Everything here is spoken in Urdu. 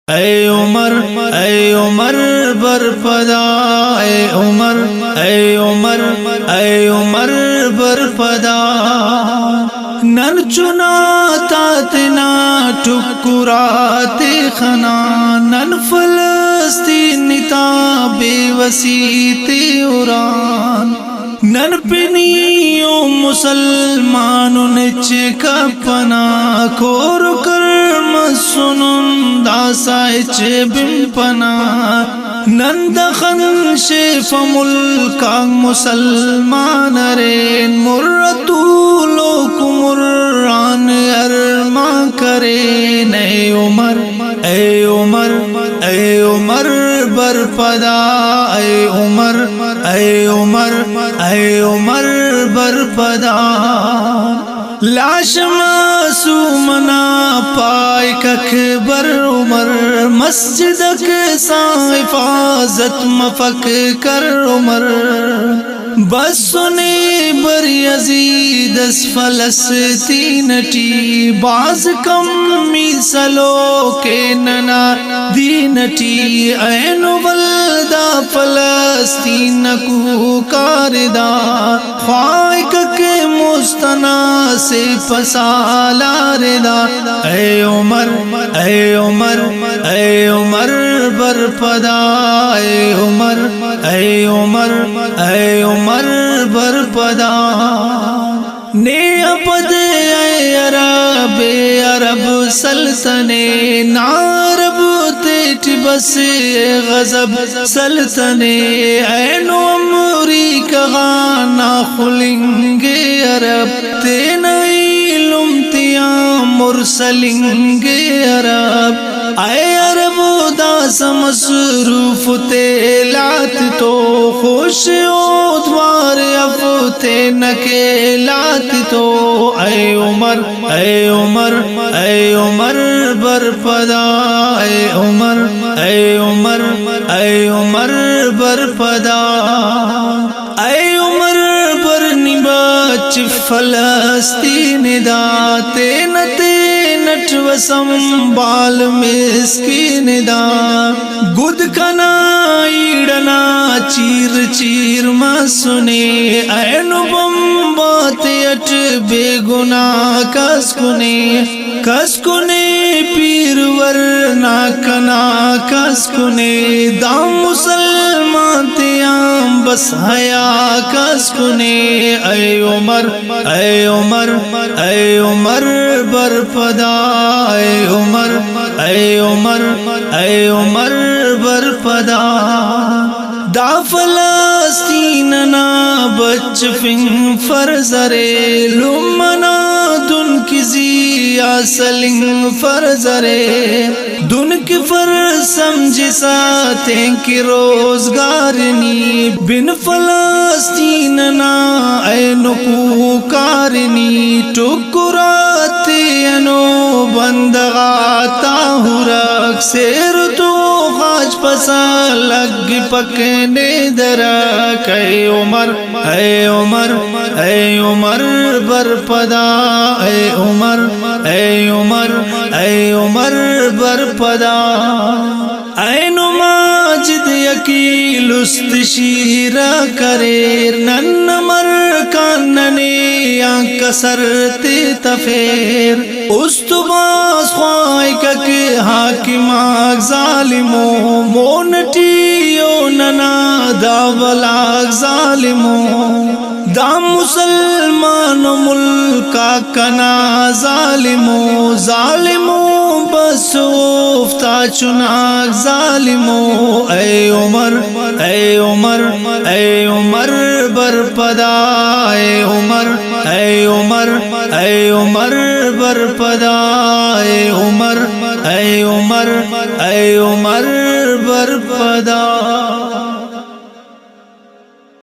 اے عمر اے عمر برپدا اے عمر اے عمر اے عمر برپدا نن چنا تاتنا ٹکرات خنا نن فلسطین تا بے وسیط اوران نن پنیو مسلمانوں نچ کپنا کور کرم سنن داسا اچ بمپنا نن دخن شیف ملکا مسلمان رین مرتو لوک مران ارما کرین اے عمر اے عمر اے عمر برپدا اے عمر اے عمر اے عمر برپدا لاش معصومنا پائک اکبر عمر مسجدک سا حفاظت مفک کر عمر بس سنے بر یزید اس فلسطین ٹی باز کم میسلو کے ننا دین ٹی این ولدہ فلسطین کو کاردہ خائق کے مستنا سے پسالا ردا اے عمر اے عمر اے عمر برپدا اے عمر اے عمر اے عمر برپدا نے ابد اے عرب عرب سلطنے نارب تیٹ بس غضب سلطنے این عمری کغانا خلنگے عرب تین علم تیاں مرسلنگے عرب اے عرب داس مصروف تیلات تو خوش ادوار افتے نکیلات تو اے عمر اے عمر اے عمر برپدا اے عمر اے عمر اے عمر برپدا اے عمر برنی بچ فلسطین دا تینتے نٹ و سنبال مسکین دا گد کنا ایڑنا چیر چیر ما سنے این بمبات اٹ بے گناہ کس کنے پیر ورنا کنا کس کنے دا مسلمان تیام بس حیا کس کنے اے عمر اے عمر اے عمر برپدا اے عمر اے عمر اے عمر برپدا دا فلسطین نا بچ فن فرزرے لمنا دن کی زیا سلنگ فرزرے دن کی فر سمجھ ساتیں کی روزگارنی بن فلسطین نا اے نکو کارنی ٹکراتے انو بندغاتا ہرک سیر تو خاج پسا لگ پکنے درک اے عمر اے عمر اے عمر برپدا اے عمر اے عمر اے عمر برپدا اے ماجد یکیل استشیرہ کریر نن مر کاننے یا کسرتے تفیر استباس خواہی کے حاکم آگ ظالموں مونٹیو ننا دا بلاگ ظالموں دا مسلمان ملکا کنا ظالموں ظالموں بس افتا چناک ظالموں اے عمر اے عمر اے عمر برپدا اے عمر اے عمر اے عمر برپدا اے عمر اے عمر اے عمر برپدا